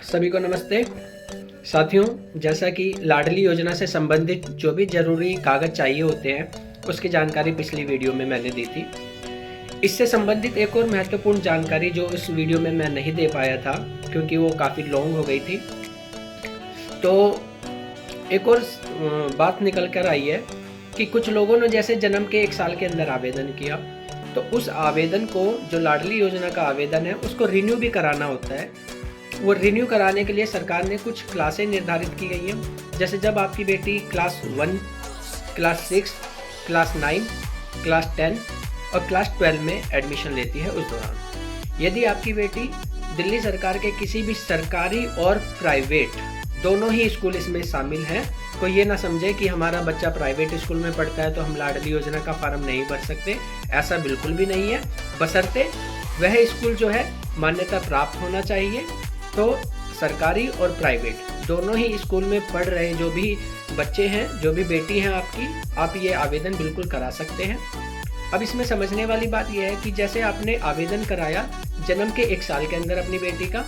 सभी को नमस्ते साथियों। जैसा कि लाडली योजना से संबंधित जो भी ज़रूरी कागज़ चाहिए होते हैं उसकी जानकारी पिछली वीडियो में मैंने दी थी। इससे संबंधित एक और महत्वपूर्ण जानकारी जो इस वीडियो में मैं नहीं दे पाया था क्योंकि वो काफ़ी लॉन्ग हो गई थी, तो एक और बात निकल कर आई है कि कुछ लोगों ने जैसे जन्म के 1 साल के अंदर आवेदन किया तो उस आवेदन को, जो लाडली योजना का आवेदन है, उसको रिन्यू भी कराना होता है। वो रिन्यू कराने के लिए सरकार ने कुछ क्लासें निर्धारित की गई हैं। जैसे जब आपकी बेटी क्लास 1, क्लास 6, क्लास 9, क्लास 10 और क्लास 12 में एडमिशन लेती है, उस दौरान यदि आपकी बेटी दिल्ली सरकार के किसी भी सरकारी और प्राइवेट दोनों ही स्कूल इसमें शामिल हैं, कोई ये ना समझे कि हमारा बच्चा प्राइवेट स्कूल में पढ़ता है तो हम लाडली योजना का फॉर्म नहीं भर सकते। ऐसा बिल्कुल भी नहीं है, बशर्ते वह स्कूल जो है मान्यता प्राप्त होना चाहिए। तो सरकारी और प्राइवेट दोनों ही स्कूल में पढ़ रहे जो भी बच्चे हैं, जो भी बेटी हैं आपकी, आप ये आवेदन बिल्कुल करा सकते हैं। अब इसमें समझने वाली बात यह है कि जैसे आपने आवेदन कराया जन्म के 1 साल के अंदर अपनी बेटी का,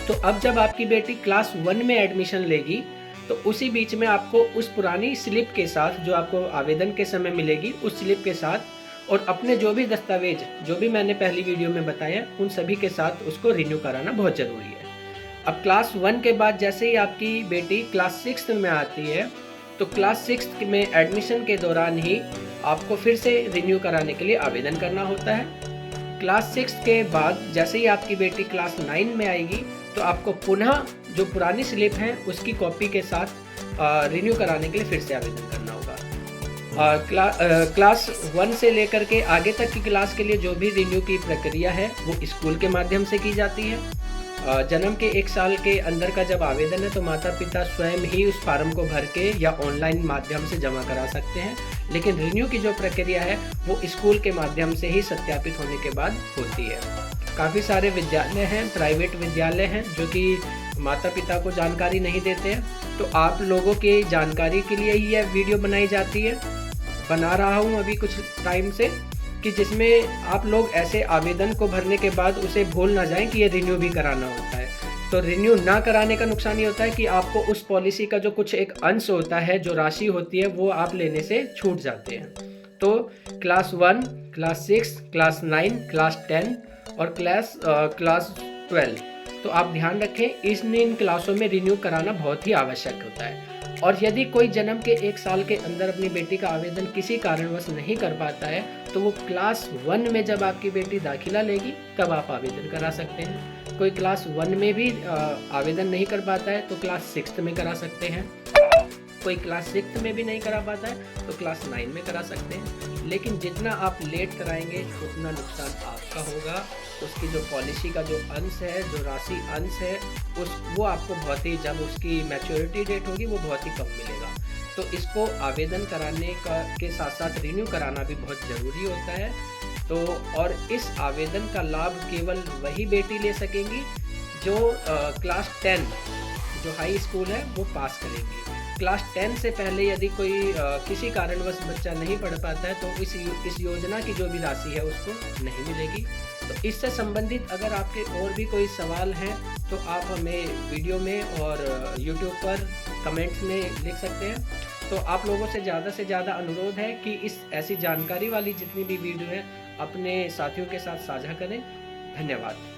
तो अब जब आपकी बेटी क्लास 1 में एडमिशन लेगी तो उसी बीच में आपको उस पुरानी स्लिप के साथ, जो आपको आवेदन के समय मिलेगी, उस स्लिप के साथ और अपने जो भी दस्तावेज जो भी मैंने पहली वीडियो में बताया उन सभी के साथ उसको रिन्यू कराना बहुत ज़रूरी है। अब क्लास 1 के बाद जैसे ही आपकी बेटी क्लास 6 में आती है तो क्लास 6 में एडमिशन के दौरान ही आपको फिर से रिन्यू कराने के लिए आवेदन करना होता है। क्लास 6 के बाद जैसे ही आपकी बेटी क्लास 9 में आएगी तो आपको पुनः जो पुरानी स्लिप है उसकी कॉपी के साथ रिन्यू कराने के लिए फिर से आवेदन करना होगा। क्लास 1 से लेकर के आगे तक की क्लास के लिए जो भी रिन्यू की प्रक्रिया है वो स्कूल के माध्यम से की जाती है। जन्म के 1 साल के अंदर का जब आवेदन है तो माता पिता स्वयं ही उस फार्म को भर के या ऑनलाइन माध्यम से जमा करा सकते हैं, लेकिन रिन्यू की जो प्रक्रिया है वो स्कूल के माध्यम से ही सत्यापित होने के बाद होती है। काफ़ी सारे विद्यालय हैं, प्राइवेट विद्यालय हैं जो कि माता पिता को जानकारी नहीं देते हैं, तो आप लोगों की जानकारी के लिए ही यह वीडियो बनाई जाती है। बना रहा हूँ अभी कुछ टाइम से कि जिसमें आप लोग ऐसे आवेदन को भरने के बाद उसे भूल ना जाएं कि ये रिन्यू भी कराना होता है। तो रिन्यू ना कराने का नुकसान ये होता है कि आपको उस पॉलिसी का जो कुछ एक अंश होता है, जो राशि होती है, वो आप लेने से छूट जाते हैं। तो क्लास 1, क्लास 6, क्लास 9, क्लास 10 और क्लास 12, तो आप ध्यान रखें इन क्लासों में रिन्यू कराना बहुत ही आवश्यक होता है। और यदि कोई जन्म के 1 साल के अंदर अपनी बेटी का आवेदन किसी कारणवश नहीं कर पाता है तो वो क्लास 1 में जब आपकी बेटी दाखिला लेगी तब आप आवेदन करा सकते हैं। कोई क्लास 1 में भी आवेदन नहीं कर पाता है तो क्लास 6 में करा सकते हैं। कोई क्लास 6 में भी नहीं करा पाता है तो क्लास 9 में करा सकते हैं। लेकिन जितना आप लेट कराएंगे उतना नुकसान आपका होगा। उसकी जो पॉलिसी का जो अंश है, जो राशि अंश है, वो आपको बहुत ही, जब उसकी मैच्योरिटी डेट होगी वो बहुत ही कम मिलेगा। तो इसको आवेदन कराने के साथ साथ रिन्यू कराना भी बहुत ज़रूरी होता है। तो और इस आवेदन का लाभ केवल वही बेटी ले सकेंगी जो क्लास 10, जो हाई स्कूल है, वो पास करेंगी। क्लास 10 से पहले यदि कोई किसी कारणवश बच्चा नहीं पढ़ पाता है तो इस योजना की जो भी राशि है उसको नहीं मिलेगी। तो इससे संबंधित अगर आपके और भी कोई सवाल हैं तो आप हमें वीडियो में और यूट्यूब पर कमेंट्स में लिख सकते हैं। तो आप लोगों से ज़्यादा अनुरोध है कि इस ऐसी जानकारी वाली जितनी भी वीडियो है अपने साथियों के साथ साझा करें। धन्यवाद।